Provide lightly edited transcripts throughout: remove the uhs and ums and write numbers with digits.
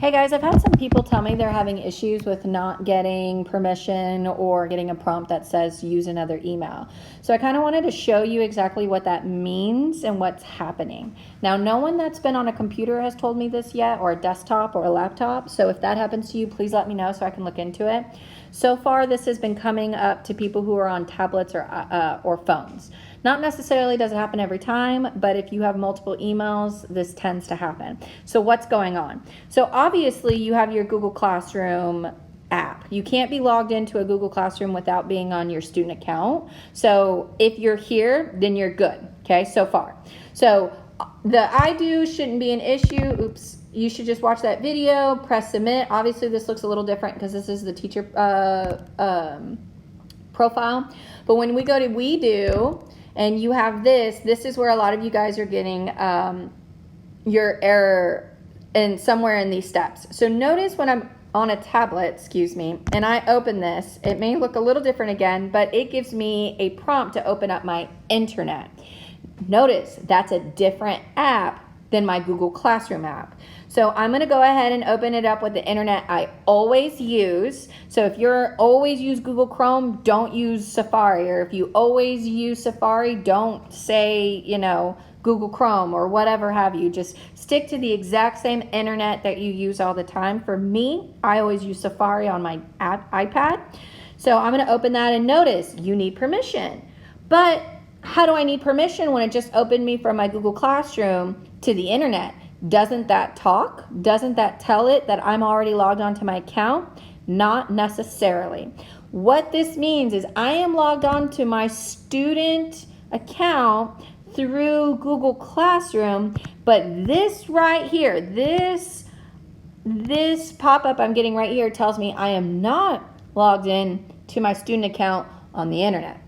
Hey guys, I've had some people tell me they're having issues with not getting permission or getting a prompt that says use another email. So I kind of wanted to show you exactly what that means and what's happening. Now, no one that's been on a computer has told me this yet, or a desktop or a laptop. So if that happens to you, please let me know so I can look into it. So far, this has been coming up to people who are on tablets or phones. Not necessarily does it happen every time, but if you have multiple emails, this tends to happen. So what's going on? So obviously you have your Google Classroom app. You can't be logged into a Google Classroom without being on your student account. So if you're here, then you're good, okay, so far. So the I do shouldn't be an issue. Oops. You should just watch that video, press submit. Obviously this looks a little different because this is the teacher profile. But when we go to We Do, and you have this is where a lot of you guys are getting your error and somewhere in these steps. So notice when I'm on a tablet, and I open this, it may look a little different again, but it gives me a prompt to open up my internet. Notice that's a different app than my Google Classroom app. So I'm going to go ahead and open it up with the internet I always use. So if you're always use Google Chrome, don't use Safari. Or if you always use Safari, don't say, Google Chrome or whatever have you. Just stick to the exact same internet that you use all the time. For me, I always use Safari on my iPad. So I'm going to open that and notice you need permission. But how do I need permission when it just opened me from my Google Classroom to the internet? Doesn't that talk? Doesn't that tell it that I'm already logged onto my account? Not necessarily. What this means is I am logged on to my student account through Google Classroom, but this right here, this pop-up I'm getting right here tells me I am not logged in to my student account on the internet.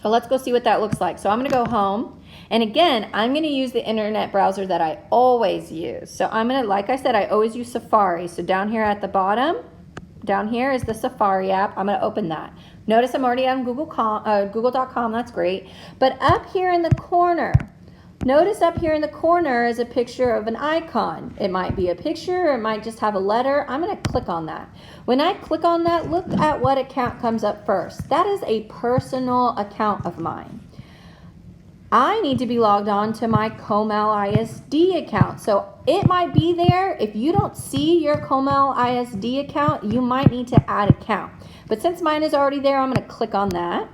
So let's go see what that looks like. So I'm going to go home. And again, I'm going to use the internet browser that I always use. So I'm going to, like I said, I always use Safari. So down here at the bottom, down here is the Safari app. I'm going to open that. Notice I'm already on Google.com. That's great. But up here in the corner, notice up here in the corner is a picture of an icon. It might be a picture, or it might just have a letter. I'm going to click on that. When I click on that, look at what account comes up first. That is a personal account of mine. I need to be logged on to my Comal ISD account. So it might be there. If you don't see your Comal ISD account, you might need to add account. But since mine is already there, I'm going to click on that.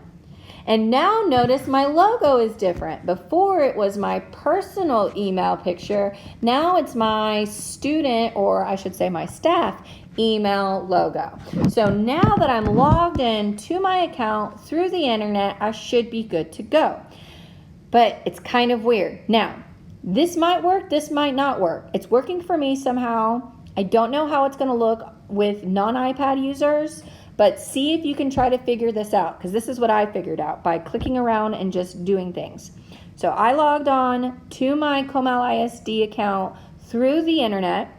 And now notice my logo is different. Before it was my personal email picture. Now it's my student, or I should say my staff, email logo. So now that I'm logged in to my account through the internet, I should be good to go. But it's kind of weird. Now, this might work, this might not work. It's working for me somehow. I don't know how it's going to look with non-iPad users, but see if you can try to figure this out, because this is what I figured out by clicking around and just doing things. So I logged on to my Comal ISD account through the internet.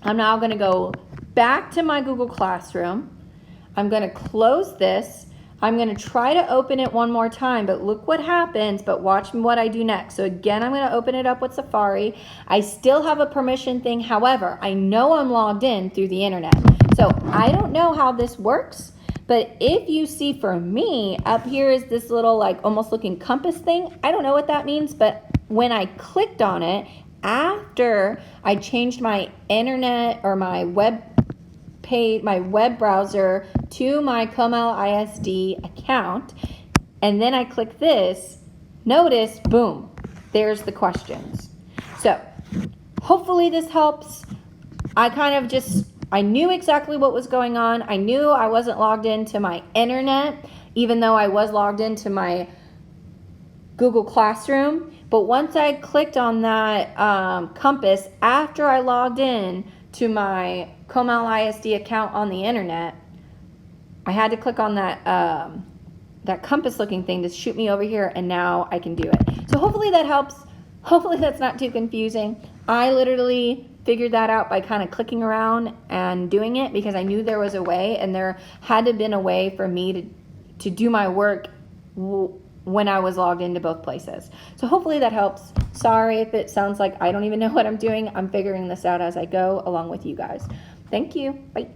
I'm now going to go back to my Google Classroom. I'm going to close this. I'm going to try to open it one more time, but look what happens, but watch what I do next. So again, I'm going to open it up with Safari. I still have a permission thing. However, I know I'm logged in through the internet. So I don't know how this works, but if you see for me, up here is this little like almost looking compass thing. I don't know what that means, but when I clicked on it, after I changed my internet or my web browser to my Comal ISD account, and then I click this, notice, boom, there's the questions. So hopefully this helps. I knew exactly what was going on. I knew I wasn't logged into my internet, even though I was logged into my Google Classroom. But once I clicked on that compass after I logged in to my Comal ISD account on the internet, I had to click on that compass looking thing to shoot me over here, and now I can do it. So hopefully that helps. Hopefully that's not too confusing. I literally figured that out by kind of clicking around and doing it because I knew there was a way, and there had to have been a way for me to do my work when I was logged into both places. So hopefully that helps. Sorry if it sounds like I don't even know what I'm doing. I'm figuring this out as I go along with you guys. Thank you. Bye.